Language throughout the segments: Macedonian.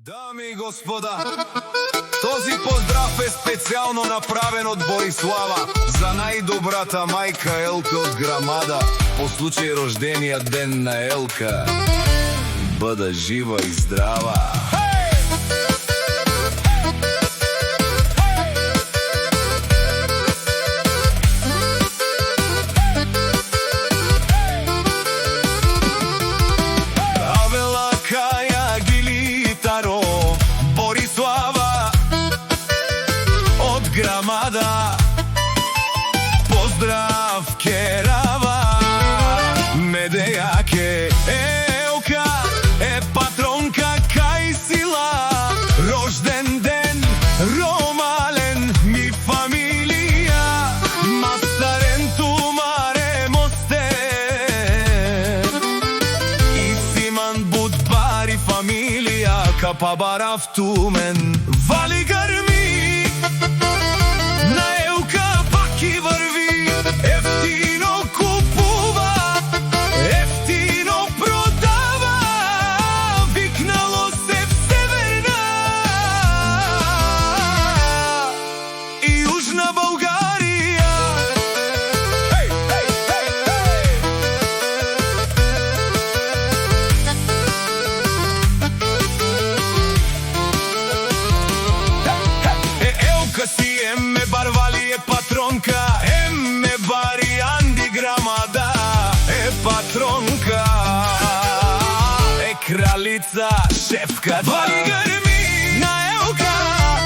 Дами и господа, този поздрав е специално направен от Борислава за најдобрата мајка Елка од Грамада по случај рождениот ден на Елка. Бъда жива и здрава! Борислава од Грамада, поздрав керава, медејаке Елка е патронка кај сила, рожден ден ромален ми фамилија, мастарен тумаре мосте и симан будбари фамилија капа барав тумен вали грми на Елка пак и върви, ефтино купува, ефтино продава, викнало се в Северна и Южна България. Хей, хей, хей, хей! Елка си еме барвали е патронка, еме бари Анди Грамада е патронка, е кралица, шефка. Вали грми на Елка,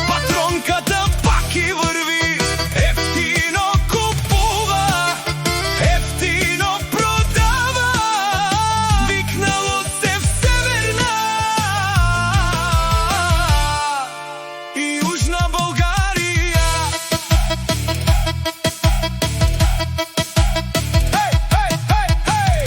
патронката пак и върви, ефтино купува, ефтино продава, викнало се в Северна и Южна България. Хей, хей, хей, хей!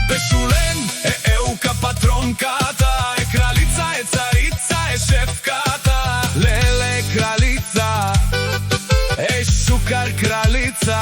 Бешулен е Елка патронката, е кралица, е царица, е шефката. Леле кралица, е шукар кралица.